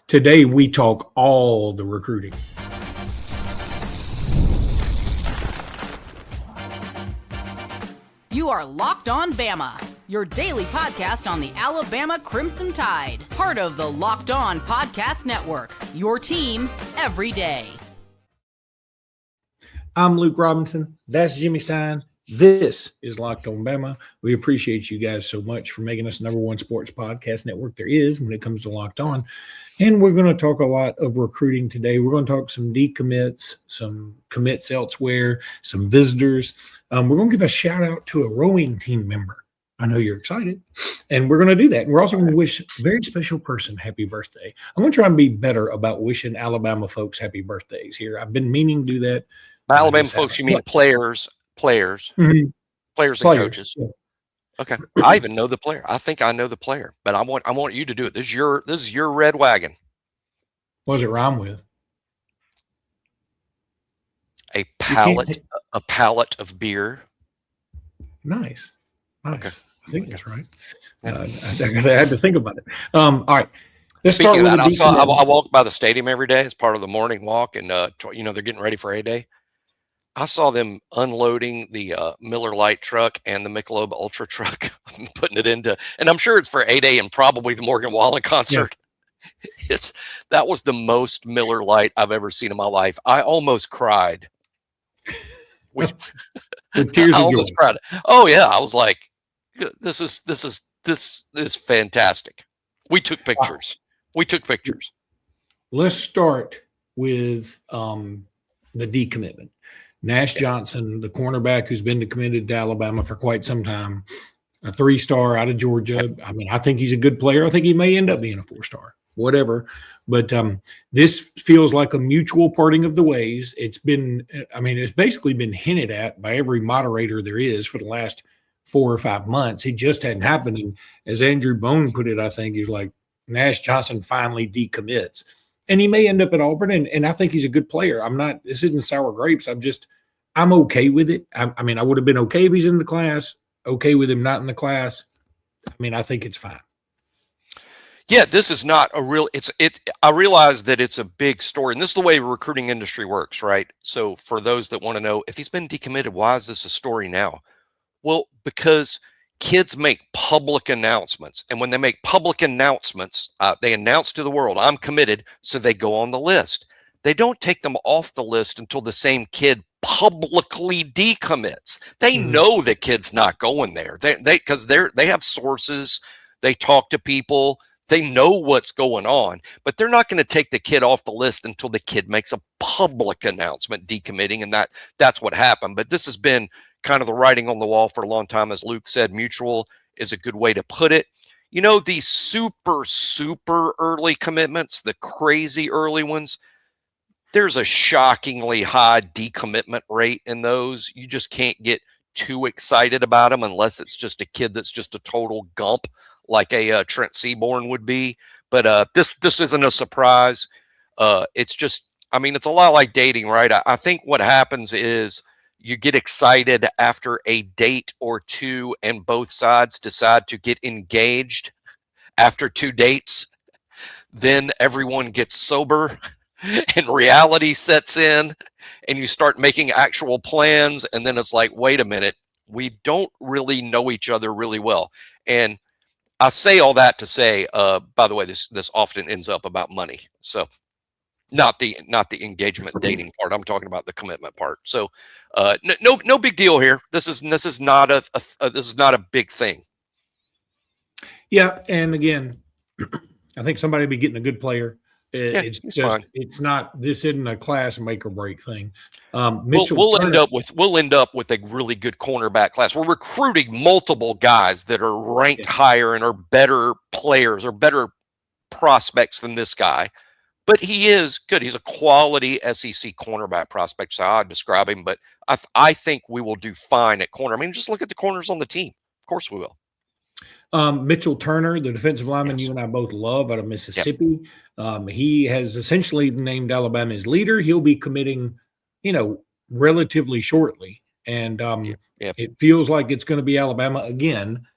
Today, we talk all the recruiting. You are Locked On Bama, your daily podcast on the Alabama Crimson Tide. Part of the Locked On Podcast Network, your team every day. I'm Luke Robinson. That's Jimmy Stein. This is Locked On Bama. We appreciate you guys so much for making us the number one sports podcast network there is when it comes to Locked On. And we're going to talk a lot of recruiting today. We're going to talk some decommits, some commits elsewhere, some visitors. We're going to give a shout out to a rowing team member. I know you're excited. And we're going to do that. And we're also going to wish a very special person happy birthday. I'm going to try and be better about wishing Alabama folks happy birthdays here. I've been meaning to do that. By Alabama folks, you mean players, mm-hmm. players and coaches. Yeah. Okay, I even know the player. I think I know the player, but I want you to do it. This is your red wagon. What does it rhyme with? A pallet of beer. Nice. Okay. I think that's right. I had to think about it. All right. Let's Speaking start of that, I walk by the stadium every day as part of the morning walk, and they're getting ready for A-Day. I saw them unloading the Miller Lite truck and the Michelob Ultra truck, putting it into, and I'm sure it's for A-Day and probably the Morgan Wallen concert. Yeah. That was the most Miller Lite I've ever seen in my life. I almost cried. With tears I of almost joy. cried. Oh yeah, I was like, this is fantastic. We took pictures. Let's start with the decommitment. Nash Johnson, the cornerback who's been committed to Alabama for quite some time, a 3-star out of Georgia. I mean, I think he's a good player. I think he may end up being a 4-star, whatever. But this feels like a mutual parting of the ways. It's basically been hinted at by every moderator there is for the last 4 or 5 months. It just hadn't happened. And as Andrew Bone put it, I think he's like, Nash Johnson finally decommits. And he may end up at Auburn, and I think he's a good player. This isn't sour grapes. I'm okay with it. I mean, I would have been okay if he's in the class, okay with him not in the class. I mean, I think it's fine. Yeah, this is not a real, I realize that it's a big story, and this is the way the recruiting industry works, right? So for those that want to know, if he's been decommitted, why is this a story now? Well, because kids make public announcements, and when they make public announcements, they announce to the world, I'm committed, so they go on the list. They don't take them off the list until the same kid publicly decommits. They know the kid's not going there. Because they have sources, they talk to people, they know what's going on, but they're not going to take the kid off the list until the kid makes a public announcement decommitting, and that's what happened. But this has been kind of the writing on the wall for a long time. As Luke said, mutual is a good way to put it. You know, these super, super early commitments, the crazy early ones, there's a shockingly high decommitment rate in those. You just can't get too excited about them unless it's just a kid that's just a total gump like a Trent Seaborn would be. But this isn't a surprise. It's just, I mean, it's a lot like dating, right? I think what happens is you get excited after a date or two and both sides decide to get engaged after 2 dates. Then everyone gets sober and reality sets in and you start making actual plans. And then it's like, wait a minute, we don't really know each other really well. And I say all that to say, by the way, this often ends up about money. So not the engagement dating part. I'm talking about the commitment part. So no big deal here. This is not a big thing. Yeah, and again, I think somebody will be getting a good player. It's not. This isn't a class make or break thing. We'll end up with a really good cornerback class. We're recruiting multiple guys that are ranked higher and are better players or better prospects than this guy. But he is good. He's a quality SEC cornerback prospect. So I describe him. But I think we will do fine at corner. I mean, just look at the corners on the team. Of course we will. Mitchell Turner, the defensive lineman you and I both love out of Mississippi. Yep. He has essentially named Alabama his leader. He'll be committing, relatively shortly. And it feels like it's going to be Alabama again.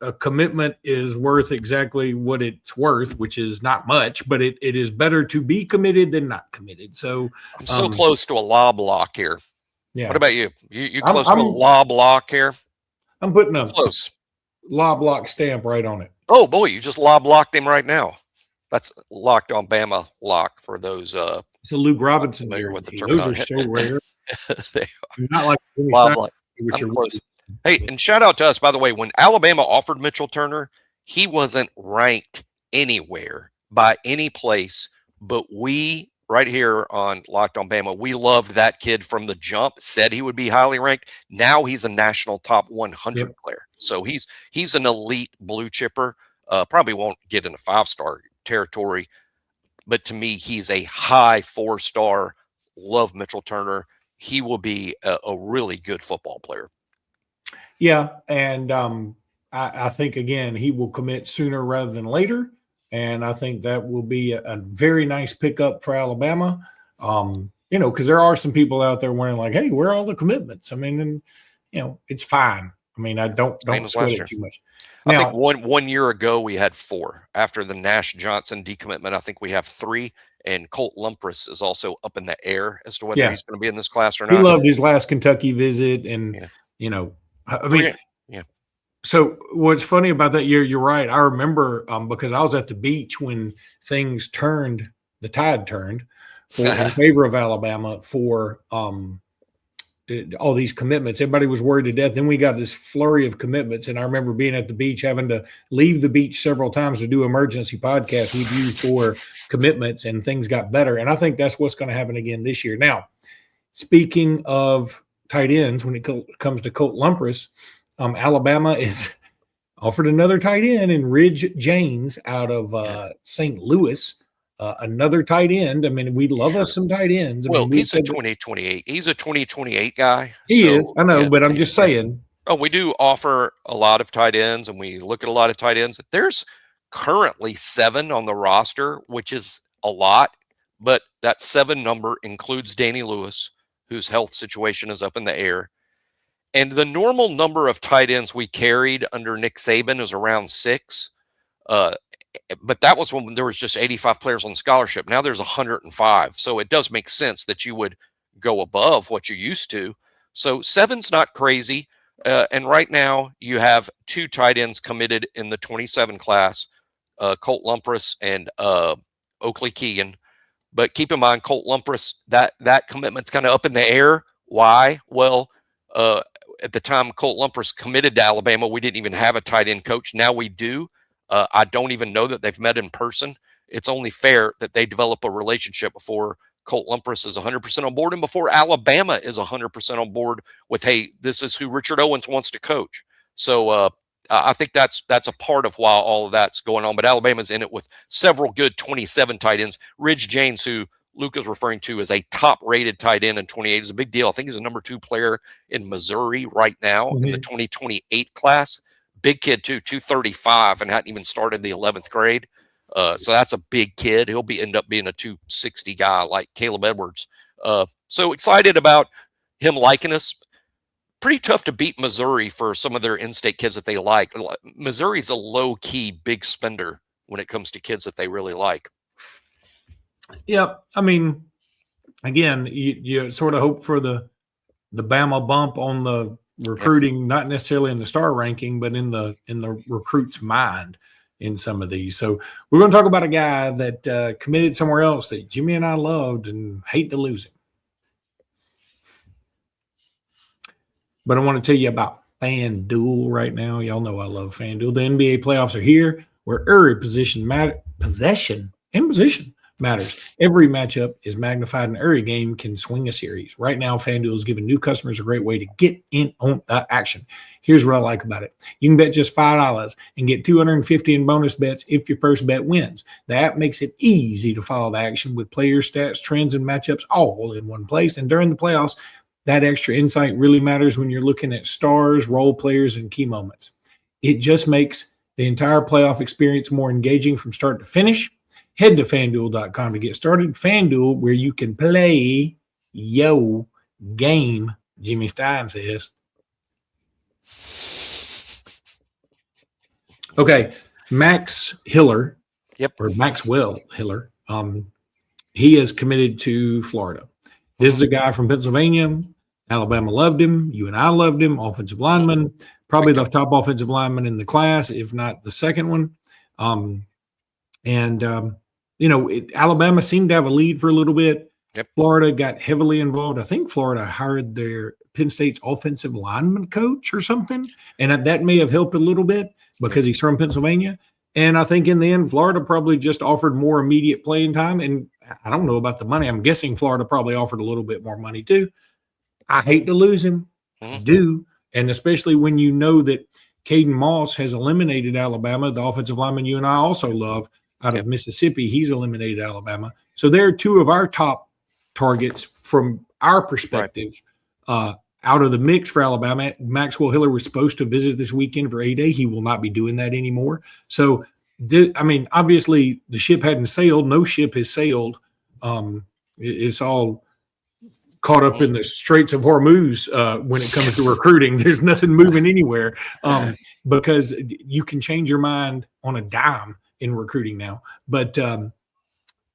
a commitment is worth exactly what it's worth, which is not much, but it is better to be committed than not committed. So I'm so close to a lob lock here. Yeah. What about you? You close to a lob lock here? I'm putting a close lob lock stamp right on it. Oh boy, you just lob locked him right now. That's Locked On Bama lock for those. It's a Luke Robinson familiar with the jersey. Those are so rare. They are. Not like Jimmy Lob Stein, lock. which I'm are close. Hey, and shout out to us, by the way, when Alabama offered Mitchell Turner, he wasn't ranked anywhere by any place, but we right here on Locked On Bama, we loved that kid from the jump, said he would be highly ranked. Now he's a national top 100 player. So he's an elite blue chipper. Probably won't get in a 5-star territory, but to me, he's a high 4-star. Love Mitchell Turner. He will be a really good football player. Yeah, and I think, again, he will commit sooner rather than later, and I think that will be a very nice pickup for Alabama, because there are some people out there wondering, like, hey, where are all the commitments? I mean, and, it's fine. I mean, I don't sweat it too much. Now, I think one year ago we had 4. After the Nash Johnson decommitment, I think we have 3. And Colt Lumpras is also up in the air as to whether he's going to be in this class or not. He loved his last Kentucky visit, and I mean, So what's funny about that year? You're right. I remember because I was at the beach when things turned. The tide turned in favor of Alabama for all these commitments. Everybody was worried to death. Then we got this flurry of commitments, and I remember being at the beach, having to leave the beach several times to do emergency podcasts we do for commitments, and things got better. And I think that's what's going to happen again this year. Now, speaking of tight ends, when it comes to Colt Lumpras, Alabama is offered another tight end in Ridge James out of St. Louis. Another tight end. I mean, we love us some tight ends. He's a 2028. He's a 2028 guy. He is. I know, but I'm just saying. Oh, we do offer a lot of tight ends, and we look at a lot of tight ends. There's currently 7 on the roster, which is a lot, but that 7 number includes Danny Lewis, whose health situation is up in the air. And the normal number of tight ends we carried under Nick Saban is around 6. But that was when there was just 85 players on scholarship. Now there's 105. So it does make sense that you would go above what you used to. So 7's not crazy. And right now you have 2 tight ends committed in the 27 class, Colt Lumpras and Oakley Keegan. But keep in mind, Colt Lumpras, that commitment's kind of up in the air. Why? Well, at the time Colt Lumpras committed to Alabama, we didn't even have a tight end coach. Now we do. I don't even know that they've met in person. It's only fair that they develop a relationship before Colt Lumpras is 100% on board and before Alabama is 100% on board with, hey, this is who Richard Owens wants to coach. So I think that's a part of why all of that's going on. But Alabama's in it with several good 27 tight ends. Ridge James, who Luke is referring to as a top-rated tight end in 28, is a big deal. I think he's a number 2 player in Missouri right now in the 2028 class. Big kid, too, 235, and hadn't even started the 11th grade. So that's a big kid. He'll end up being a 260 guy like Caleb Edwards. So excited about him liking us. Pretty tough to beat Missouri for some of their in-state kids that they like. Missouri's a low-key big spender when it comes to kids that they really like. Yeah, I mean, again, you sort of hope for the Bama bump on the recruiting, not necessarily in the star ranking, but in the recruit's mind in some of these. So we're going to talk about a guy that committed somewhere else that Jimmy and I loved and hate to lose him. But I want to tell you about FanDuel right now. Y'all know I love FanDuel. The NBA playoffs are here, where every possession matters. Every matchup is magnified, and every game can swing a series. Right now, FanDuel is giving new customers a great way to get in on the action. Here's what I like about it. You can bet just $5 and get $250 in bonus bets if your first bet wins. The app makes it easy to follow the action with player stats, trends, and matchups all in one place. And during the playoffs, that extra insight really matters when you're looking at stars, role players, and key moments. It just makes the entire playoff experience more engaging from start to finish. Head to FanDuel.com to get started. FanDuel, where you can play yo game, Jimmy Stein says. Okay, Max Hiller, Yep. or Maxwell Hiller, he is committed to Florida. This is a guy from Pennsylvania. Alabama loved him. You and I loved him. Offensive lineman, probably the top offensive lineman in the class, if not the second one. Alabama seemed to have a lead for a little bit. Yep. Florida got heavily involved. I think Florida hired their Penn State's offensive lineman coach or something, and that may have helped a little bit because he's from Pennsylvania. And I think in the end, Florida probably just offered more immediate playing time. And I don't know about the money. I'm guessing Florida probably offered a little bit more money too. I hate to lose him. I do. And especially when you know that Kaden Moss has eliminated Alabama, the offensive lineman you and I also love out of Mississippi. He's eliminated Alabama. So they're two of our top targets from our perspective out of the mix for Alabama. Maxwell Hiller was supposed to visit this weekend for A-Day. He will not be doing that anymore. So, obviously the ship hadn't sailed. No ship has sailed. It's all caught up in the Straits of Hormuz when it comes to recruiting. There's nothing moving anywhere because you can change your mind on a dime in recruiting now. But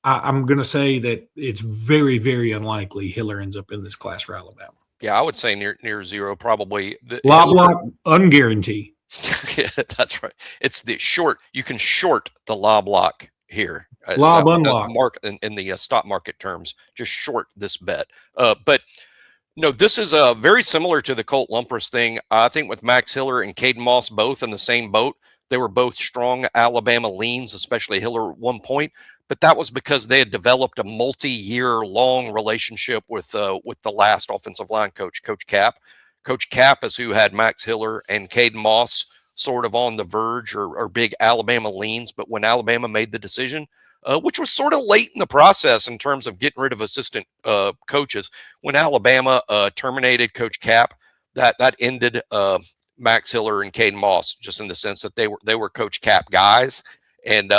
I'm going to say that it's very, very unlikely Hiller ends up in this class for Alabama. Yeah, I would say near zero, probably. Block, unguarantee. Yeah, that's right. It's the short. You can short the lob lock here. Lob unlock. In the stock market terms, just short this bet. But no, this is very similar to the Colt Lumpers thing. I think with Max Hiller and Kaden Moss both in the same boat. They were both strong Alabama leans, especially Hiller at one point. But that was because they had developed a multi-year long relationship with the last offensive line coach, Coach Cap. Coach Cap is who had Max Hiller and Kaden Moss sort of on the verge or big Alabama leans. But when Alabama made the decision, which was sort of late in the process in terms of getting rid of assistant coaches, when Alabama terminated Coach Cap, that ended Max Hiller and Kaden Moss, just in the sense that they were Coach Cap guys. And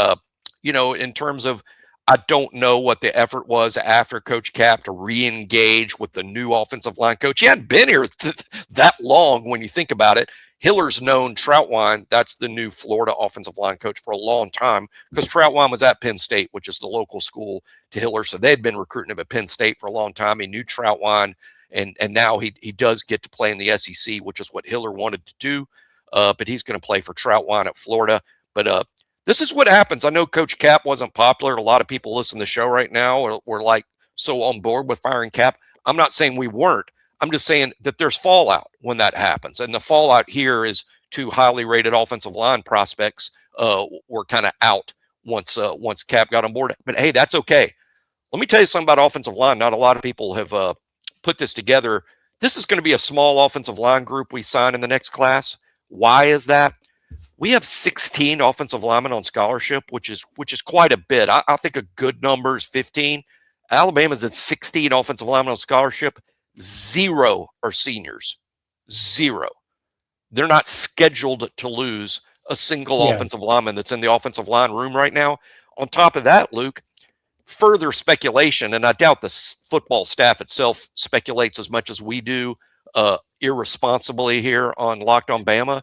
in terms of, I don't know what the effort was after Coach Cap to re-engage with the new offensive line coach. He hadn't been here that long when you think about it. Hiller's known Troutwine, that's the new Florida offensive line coach, for a long time, because Troutwine was at Penn State, which is the local school to Hiller. So they'd been recruiting him at Penn State for a long time. He knew Troutwine, and now he does get to play in the SEC, which is what Hiller wanted to do. But he's going to play for Troutwine at Florida. But this is what happens. I know Coach Cap wasn't popular. A lot of people listen to the show right now were like so on board with firing Cap. I'm not saying we weren't. I'm just saying that there's fallout when that happens. And the fallout here is two highly rated offensive line prospects were kind of out once Cap got on board. But hey, that's okay. Let me tell you something about offensive line. Not a lot of people have put this together. This is going to be a small offensive line group we sign in the next class. Why is that? We have 16 offensive linemen on scholarship, which is quite a bit. I think a good number is 15. Alabama's at 16 offensive linemen on scholarship. 0 are seniors. 0. They're not scheduled to lose a single offensive lineman that's in the offensive line room right now. On top of that, Luke, further speculation, and I doubt the football staff itself speculates as much as we do irresponsibly here on Locked on Bama,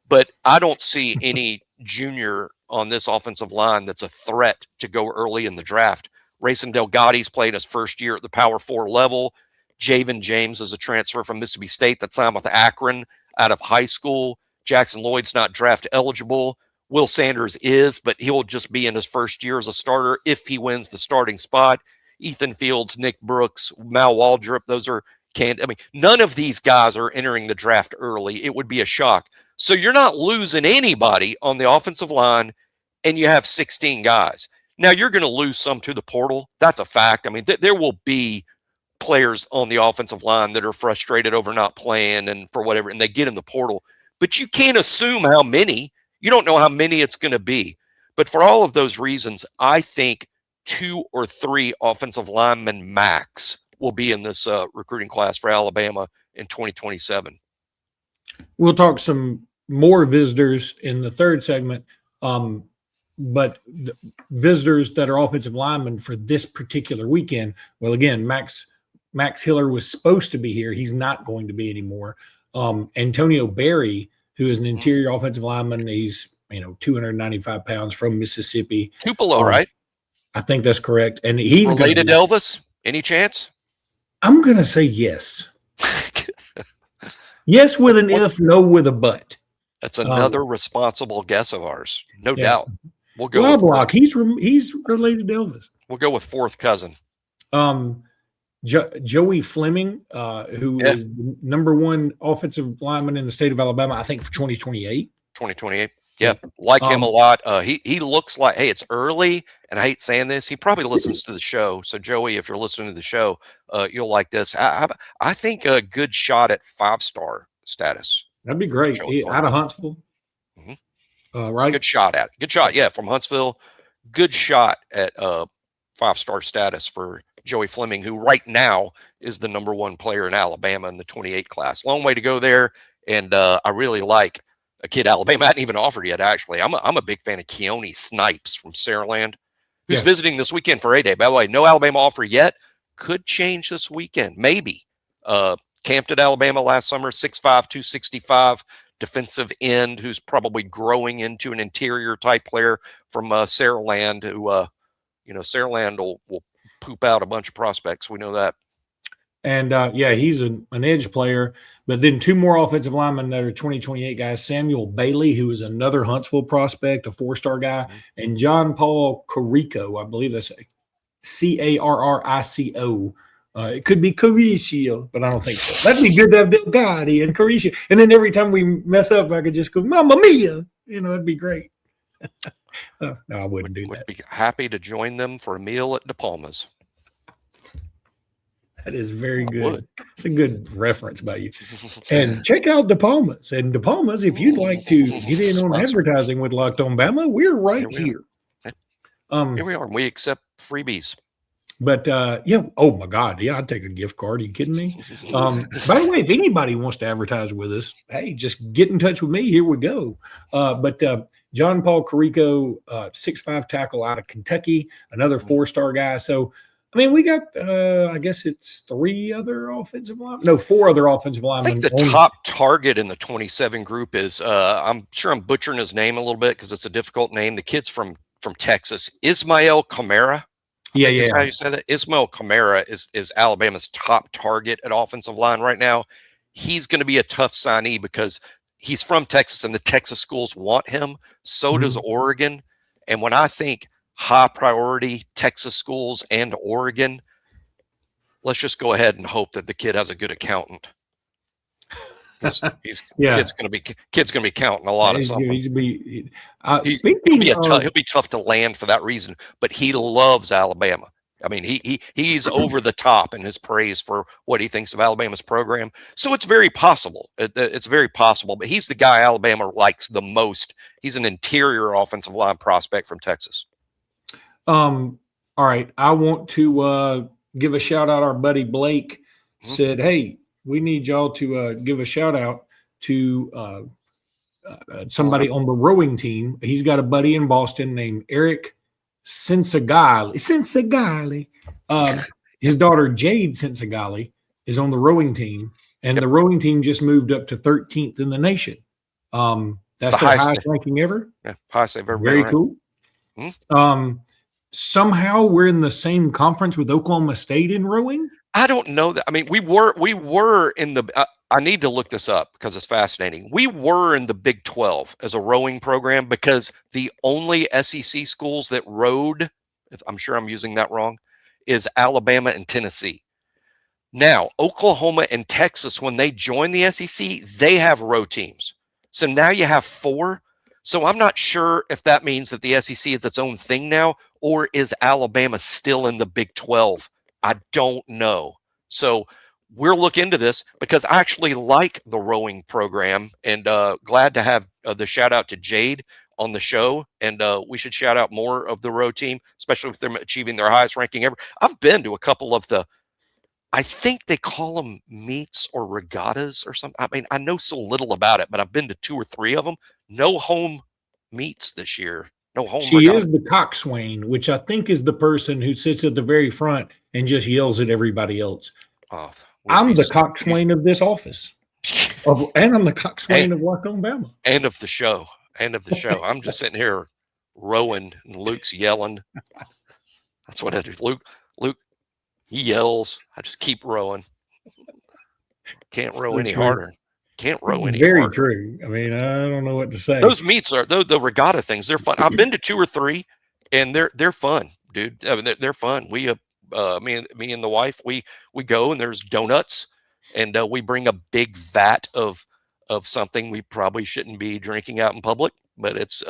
but I don't see any junior on this offensive line that's a threat to go early in the draft. Rayson Delgado's playing his first year at the Power 4 level. Javen James is a transfer from Mississippi State that signed with Akron out of high school. Jackson Lloyd's not draft eligible. Will Sanders is, but he'll just be in his first year as a starter if he wins the starting spot. Ethan Fields, Nick Brooks, Mal Waldrop, those are none of these guys are entering the draft early. It would be a shock. So you're not losing anybody on the offensive line, and you have 16 guys. Now, you're going to lose some to the portal. That's a fact. I mean, there will be players on the offensive line that are frustrated over not playing and for whatever, and they get in the portal. But you can't assume how many. You don't know how many it's going to be. But for all of those reasons, I think 2 or 3 offensive linemen max will be in this recruiting class for Alabama in 2027. We'll talk some more visitors in the third segment, but visitors that are offensive linemen for this particular weekend. Well, again, Max Hiller was supposed to be here. He's not going to be anymore. Antonio Berry, who is an interior offensive lineman, he's 295 pounds from Mississippi. Tupelo, right? I think that's correct. And he's related to Elvis. Any chance? I'm going to say yes. Yes with an if, no with a but. That's another responsible guess of ours. No doubt. We'll go with Block. He's related to Elvis. We'll go with fourth cousin. Joey Fleming, who is the number one offensive lineman in the state of Alabama, I think for 2028. 2028. Yeah, like him a lot. He looks like, hey, it's early, and I hate saying this. He probably listens to the show. So, Joey, if you're listening to the show, you'll like this. I think a good shot at 5-star status. That'd be great. Out of Huntsville. Mm-hmm. Right? Good shot at it. Good shot, yeah, from Huntsville. Good shot at 5-star status for Joey Fleming, who right now is the number one player in Alabama in the 28 class. Long way to go there, and I really like a kid Alabama hadn't even offered yet, actually. I'm a big fan of Keone Snipes from Saraland, who's visiting this weekend for A-Day. By the way, no Alabama offer yet. Could change this weekend, maybe. Camped at Alabama last summer, 6'5", 265, defensive end who's probably growing into an interior type player from Saraland, who, Saraland will poop out a bunch of prospects. We know that. And, he's an edge player. But then two more offensive linemen that are 2028 guys, Samuel Bailey, who is another Huntsville prospect, a 4-star guy, and John Paul Carrico. I believe that's Carrico. It could be Caricio, but I don't think so. That'd be good to have Delgado and Caricio. And then every time we mess up, I could just go, Mamma Mia. That'd be great. No, I wouldn't do that. Would be happy to join them for a meal at De Palma's. That is very good. It's a good reference by you. And check out De Palma's. And De Palma's, if you'd like to get in on advertising with Locked On Bama, we're right here. Here we are. We accept freebies. But, oh, my God. Yeah, I'd take a gift card. Are you kidding me? By the way, if anybody wants to advertise with us, hey, just get in touch with me. Here we go. But John Paul Carrico, 6'5" tackle out of Kentucky, another 4-star guy. So, we got, I guess it's 4 other offensive linemen. I think the top target in the 27 group is, I'm sure I'm butchering his name a little bit because it's a difficult name. The kid's from Texas, Ismael Kamara. Yeah. How you say that? Ismael Kamara is Alabama's top target at offensive line right now. He's going to be a tough signee because he's from Texas and the Texas schools want him. So does Oregon. And when I think high priority Texas schools and Oregon, let's just go ahead and hope that the kid has a good accountant. Kid's going to be counting a lot of something. He'll be tough to land for that reason, but he loves Alabama. He's over the top in his praise for what he thinks of Alabama's program. So it's very possible. It's very possible, but he's the guy Alabama likes the most. He's an interior offensive line prospect from Texas. All right. I want to give a shout out. Our buddy Blake said, hey, we need y'all to give a shout out to somebody on the rowing team. He's got a buddy in Boston named Eric Sensagali. His daughter Jade Sensagali is on the rowing team, and the rowing team just moved up to 13th in the nation. That's the highest ranking ever. Yeah, highest they've ever been. Very cool. Somehow we're in the same conference with Oklahoma State in rowing. I don't know that. We were in the. I need to look this up because it's fascinating. We were in the Big 12 as a rowing program because the only SEC schools that rowed, I'm sure I'm using that wrong, is Alabama and Tennessee. Now, Oklahoma and Texas, when they join the SEC, they have row teams. So now you have 4. So I'm not sure if that means that the SEC is its own thing now, or is Alabama still in the Big 12? I don't know. So we'll look into this because I actually like the rowing program, and glad to have the shout out to Jade on the show. And we should shout out more of the row team, especially with them achieving their highest ranking ever. I've been to a couple of I think they call them meets or regattas or something. I know so little about it, but I've been to 2 or 3 of them. No home meets this year. No home. She is the coxswain, which I think is the person who sits at the very front and just yells at everybody else. Oh, I'm the coxswain of this office. And I'm the coxswain of Locked On Bama. And of the show. End of the show. I'm just sitting here rowing, and Luke's yelling. That's what I do. Luke, he yells. I just keep rowing. Can't row any harder. Can't row any Very harder. true. I mean, I don't know what to say. Those meets are the regatta things. They're fun. I've been to 2 or 3, and they're fun, dude. I mean, they're fun. We me and the wife, we go, and there's donuts, and we bring a big vat of something we probably shouldn't be drinking out in public, but it's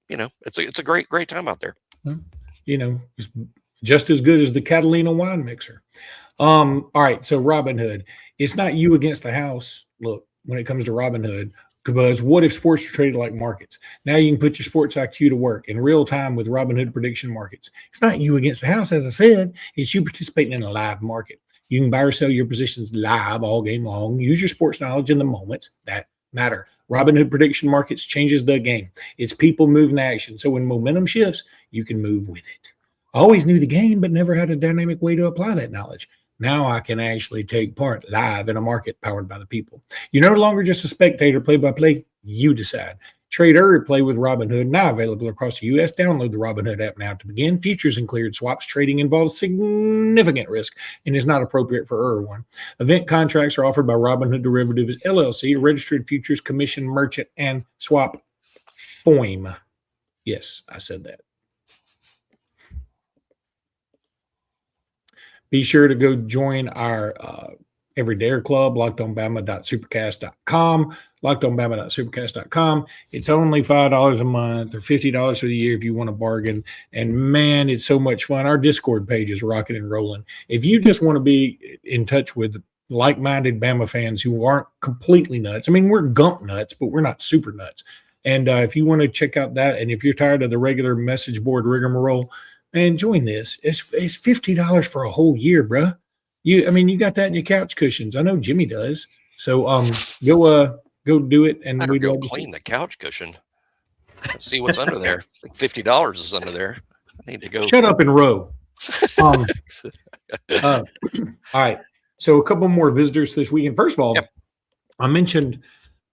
it's a great time out there. It's just as good as the Catalina wine mixer. All right, so Robin Hood. It's not you against the house. Look, when it comes to Robin Hood, because what if sports are traded like markets? Now you can put your sports IQ to work in real time with Robin Hood prediction markets. It's not you against the house, as I said. It's you participating in a live market. You can buy or sell your positions live all game long. Use your sports knowledge in the moments that matter. Robin Hood prediction markets changes the game. It's people moving action. So when momentum shifts, you can move with it. I always knew the game, but never had a dynamic way to apply that knowledge. Now I can actually take part live in a market powered by the people. You're no longer just a spectator, play-by-play. You decide. Trade or play with Robinhood, now available across the U.S. Download the Robinhood app now to begin. Futures and cleared swaps trading involves significant risk and is not appropriate for one. Event contracts are offered by Robinhood Derivatives LLC, a registered futures commission merchant and swap firm. Yes, I said that. Be sure to go join our Everydayer Club, lockedonbama.supercast.com, lockedonbama.supercast.com. It's only $5 a month or $50 for the year if you want to bargain. And man, it's so much fun. Our Discord page is rocking and rolling. If you just want to be in touch with like-minded Bama fans who aren't completely nuts, I mean, we're gump nuts, but we're not super nuts. And if you want to check out that, and if you're tired of the regular message board rigmarole, man, join this. It's $50 for a whole year, bruh. You got that in your couch cushions. I know Jimmy does. So go do it, and we go clean the couch cushion. See what's under there. Like $50 is under there. I need to go. Shut up and row. All right. So a couple more visitors this weekend. First of all, yep. I mentioned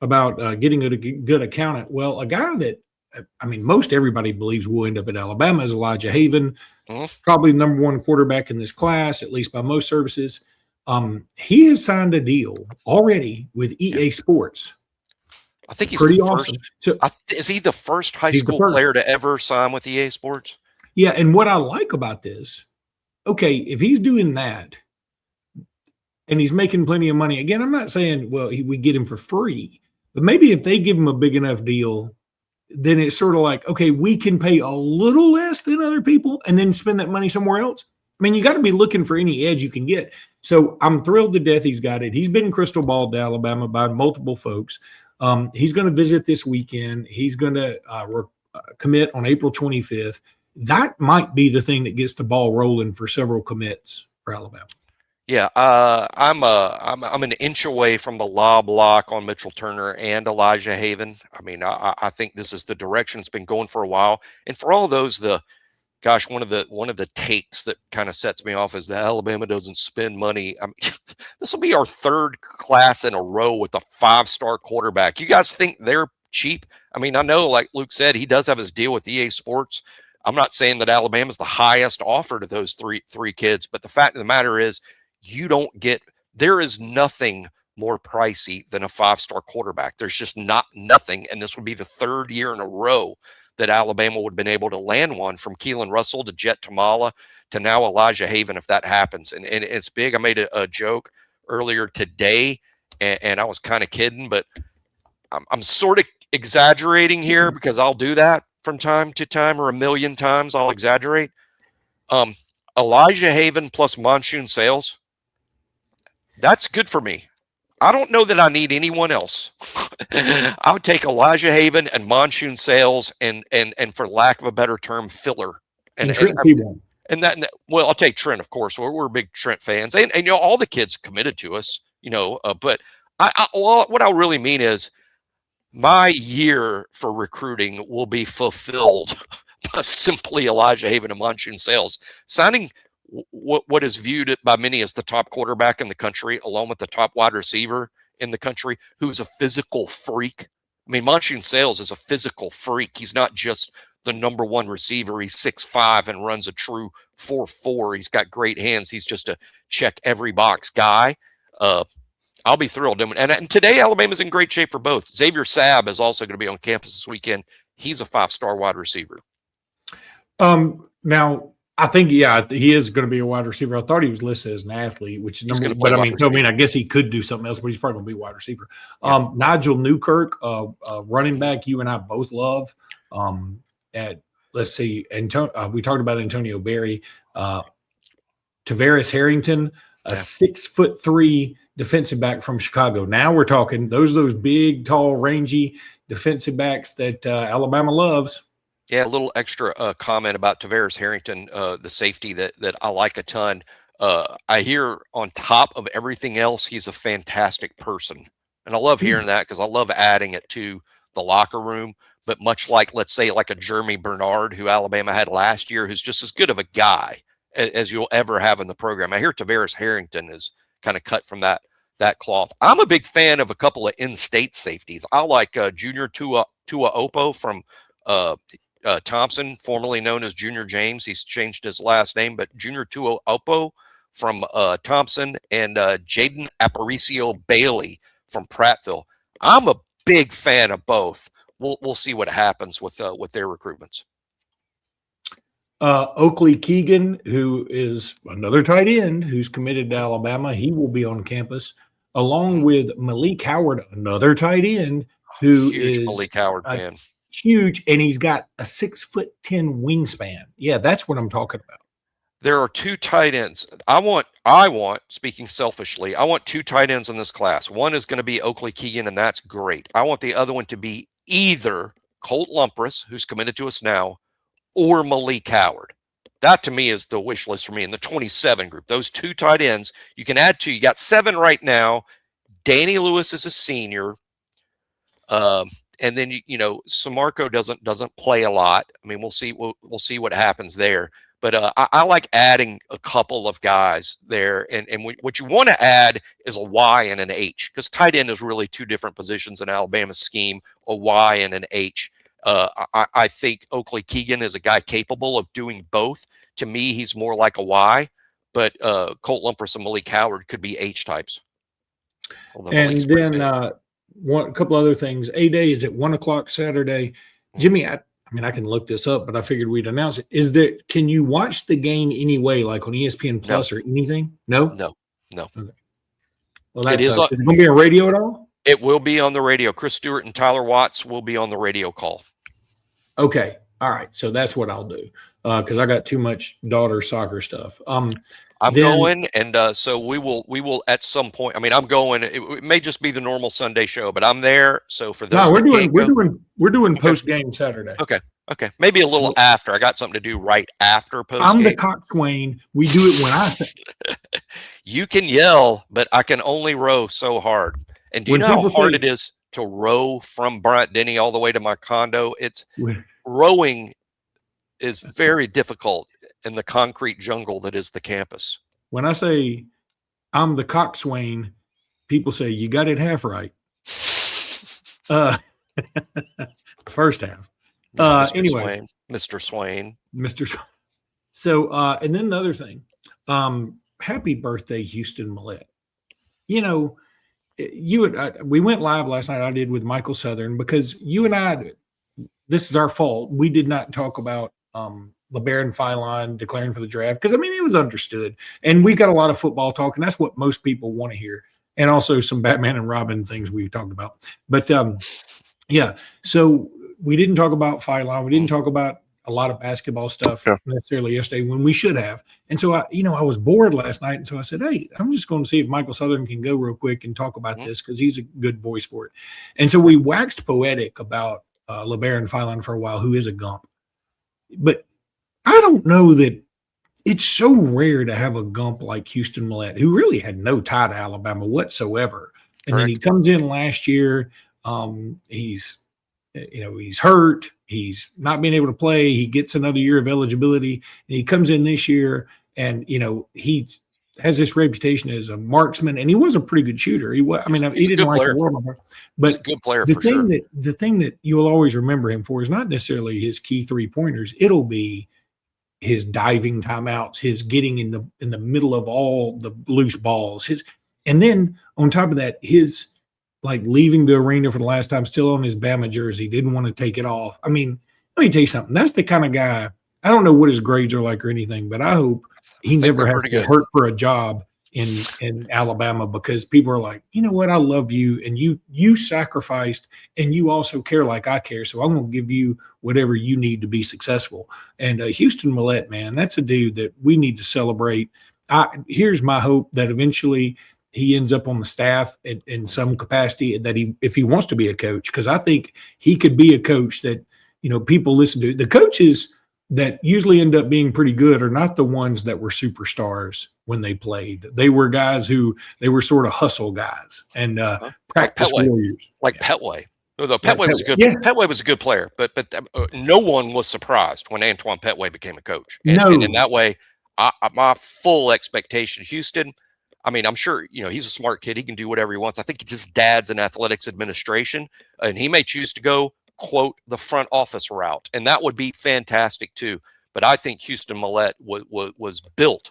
about getting a good accountant. Well, a guy that most everybody believes will end up at Alabama is Elijah Haven, probably the number 1 quarterback in this class, at least by most services. He has signed a deal already with EA Sports. I think he's pretty awesome. So, is he the first high school player to ever sign with EA Sports? Yeah, and what I like about this, okay, if he's doing that and he's making plenty of money, again, I'm not saying, we get him for free, but maybe if they give him a big enough deal, then it's sort of like, okay, we can pay a little less than other people and then spend that money somewhere else. I mean, you got to be looking for any edge you can get. So I'm thrilled to death he's got it. He's been crystal balled to Alabama by multiple folks. He's going to visit this weekend. He's going to commit on April 25th. That might be the thing that gets the ball rolling for several commits for Alabama. Yeah, I'm an inch away from the lob lock on Mitchell Turner and Elijah Haven. I mean, I think this is the direction it's been going for a while. And for all those, one of the takes that kind of sets me off is that Alabama doesn't spend money. I mean, this will be our 3rd class in a row with a 5-star quarterback. You guys think they're cheap? I mean, I know, like Luke said, he does have his deal with EA Sports. I'm not saying that Alabama's the highest offer to those three kids, but the fact of the matter is, there is nothing more pricey than a 5-star quarterback. There's just nothing. And this would be the 3rd year in a row that Alabama would have been able to land one, from Keelan Russell to Jet Tamala to now Elijah Haven, if that happens. And it's big. I made a joke earlier today, and I was kind of kidding, but I'm sort of exaggerating here because I'll do that from time to time, or a million times I'll exaggerate. Elijah Haven plus Monsoon Sales, that's good for me. I don't know that I need anyone else. I would take Elijah Haven and Monsoon Sales and for lack of a better term, filler. And I'll take Trent, of course. We're big Trent fans, and all the kids committed to us, but what I really mean is my year for recruiting will be fulfilled by simply Elijah Haven and Monsoon Sales signing what is viewed by many as the top quarterback in the country, along with the top wide receiver in the country, who's a physical freak. I mean, Monsoon Sales is a physical freak. He's not just the number one receiver. He's 6'5" and runs a true 4.4. He's got great hands. He's just a check every box guy. I'll be thrilled. And today, Alabama's in great shape for both. Xavier Sabb is also going to be on campus this weekend. He's a 5-star wide receiver. Now, I think, he is going to be a wide receiver. I thought he was listed as an athlete, which is number, but I guess he could do something else, but he's probably going to be a wide receiver. Yeah. Nigel Newkirk, running back, you and I both love. Let's see, we talked about Antonio Berry, Tavares Harrington, a 6'3" defensive back from Chicago. Now we're talking those big, tall, rangy defensive backs that Alabama loves. Yeah, a little extra comment about Tavares Harrington, the safety that I like a ton. I hear on top of everything else, he's a fantastic person. And I love hearing that because I love adding it to the locker room. But much like, let's say, like a Jeremy Bernard, who Alabama had last year, who's just as good of a guy as you'll ever have in the program. I hear Tavares Harrington is kind of cut from that cloth. I'm a big fan of a couple of in-state safeties. I like Junior Tua Opo from Thompson, formerly known as Junior James. He's changed his last name, but Junior Tua Opo from Thompson and Jaden Aparicio Bailey from Prattville. I'm a big fan of both. We'll see what happens with their recruitments. Oakley Keegan, who is another tight end who's committed to Alabama, he will be on campus, along with Malik Howard, another tight end who Huge is Malik Howard fan. Huge, and he's got a 6'10" wingspan. Yeah, that's what I'm talking about. There are two tight ends. I want, speaking selfishly, I want two tight ends in this class. One is going to be Oakley Keegan, and that's great. I want the other one to be either Colt Lumpras, who's committed to us now, or Malik Howard. That to me is the wish list for me in the 27 group. Those two tight ends, you can add two. You got 7 right now. Danny Lewis is a senior. And then Samarco doesn't play a lot. I mean, we'll see what happens there. But I like adding a couple of guys there. And what you want to add is a Y and an H, because tight end is really two different positions in Alabama's scheme, a Y and an H. I think Oakley Keegan is a guy capable of doing both. To me, he's more like a Y, but Colt Lumpras and Malik Howard could be H types. And then a couple other things. A-Day is at 1:00 Saturday. Jimmy, I can look this up, but I figured we'd announce it. Can you watch the game anyway, like on ESPN Plus or anything? No? No. Okay. Well, is it going to be on radio at all? It will be on the radio. Chris Stewart and Tyler Watts will be on the radio call. Okay. All right. So that's what I'll do because I got too much daughter soccer stuff. I'm going, and so we will at some point. I mean, I'm going. It may just be the normal Sunday show, but I'm there. So for those, we're doing post game Saturday. Okay, maybe a little after. I got something to do right after post game. I'm the coxswain. We do it when I say. You can yell, but I can only row so hard. And do you know how hard it is to row from Bryant Denny all the way to my condo? Rowing is very difficult in the concrete jungle that is the campus. When I say I'm the coxswain, people say you got it half right. First half. Anyway, Mr. Swain. So, and then the other thing, happy birthday, Houston Millette. We went live last night. I did with Michael Southern because you and I, this is our fault. We did not talk about LeBaron Philon declaring for the draft because it was understood, and we got a lot of football talk, and that's what most people want to hear, and also some Batman and Robin things we talked about. But so we didn't talk about Philon. We didn't talk about a lot of basketball stuff necessarily yesterday when we should have. And so I was bored last night, and so I said, hey, I'm just going to see if Michael Southern can go real quick and talk about this because he's a good voice for it. And so we waxed poetic about LeBaron Philon for a while, who is a Gump. But I don't know that it's so rare to have a Gump like Houston Millette, who really had no tie to Alabama whatsoever. And then he comes in last year. He's hurt. He's not being able to play. He gets another year of eligibility. And he comes in this year, and he's has this reputation as a marksman, and he was a pretty good shooter. He was, I mean, he didn't like the world, but he's a good player the for thing sure. the thing that you'll always remember him for is not necessarily his key 3-pointers. It'll be his diving timeouts, his getting in the middle of all the loose balls, and then on top of that, his like leaving the arena for the last time, still on his Bama jersey, didn't want to take it off. I mean, let me tell you something. That's the kind of guy. I don't know what his grades are like or anything, but I hope he never has to hurt for a job in Alabama, because people are like, you know what, I love you, and you sacrificed, and you also care like I care, so I'm going to give you whatever you need to be successful. And Houston Millette, man, that's a dude that we need to celebrate. Here's my hope that eventually he ends up on the staff in some capacity, that if he wants to be a coach, because I think he could be a coach that, you know, people listen to. The coaches that usually end up being pretty good are not the ones that were superstars when they played. They were guys they were sort of hustle guys and practice warriors. Like Petway. Although Petway was good. Yeah. Petway was a good player, but no one was surprised when Antoine Petway became a coach. And in that way, my full expectation, Houston, I mean, I'm sure, you know, he's a smart kid. He can do whatever he wants. I think his dad's in athletics administration, and he may choose to go, quote, the front office route, and that would be fantastic too. But I think Houston Millette was built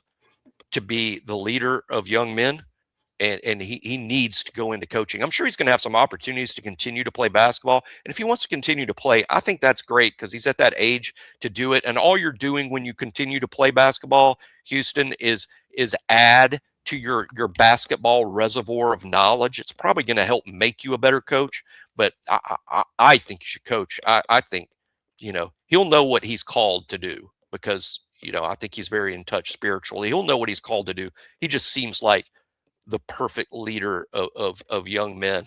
to be the leader of young men, and he needs to go into coaching. I'm sure he's going to have some opportunities to continue to play basketball, and if he wants to continue to play, I think that's great, because he's at that age to do it. And all you're doing when you continue to play basketball, Houston, is add to your basketball reservoir of knowledge. It's probably going to help make you a better coach. But I think you should coach. I think, you know, he'll know what he's called to do, because, you know, I think he's very in touch spiritually. He'll know what he's called to do. He just seems like the perfect leader of young men.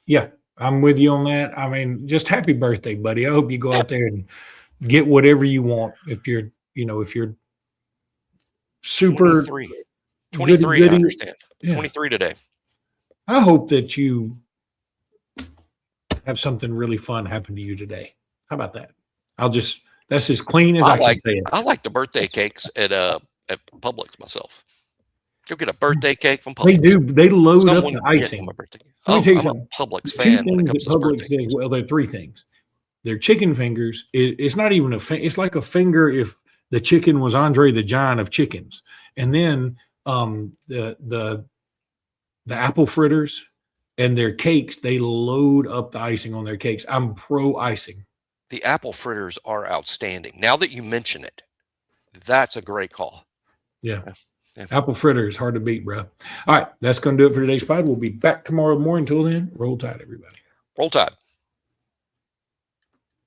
Yeah, I'm with you on that. I mean, just happy birthday, buddy. I hope you go out there and get whatever you want. If you're super 23, I understand. Yeah. 23 today. I hope that you have something really fun happen to you today. How about that? That's as clean as I can say it. I like the birthday cakes at Publix myself. Go get a birthday cake from Publix. They do. They load up the icing. Let me tell you something. I'm a Publix fan when it comes to Publix does well. There are 3 things. They're chicken fingers. It's not even it's like a finger if the chicken was Andre the Giant of chickens. And then the apple fritters and their cakes, they load up the icing on their cakes. I'm pro icing. The apple fritters are outstanding. Now that you mention it, that's a great call. Yeah. Apple fritters, hard to beat, bro. All right, that's going to do it for today's pod. We'll be back tomorrow morning. Until then, roll tide, everybody. Roll tide.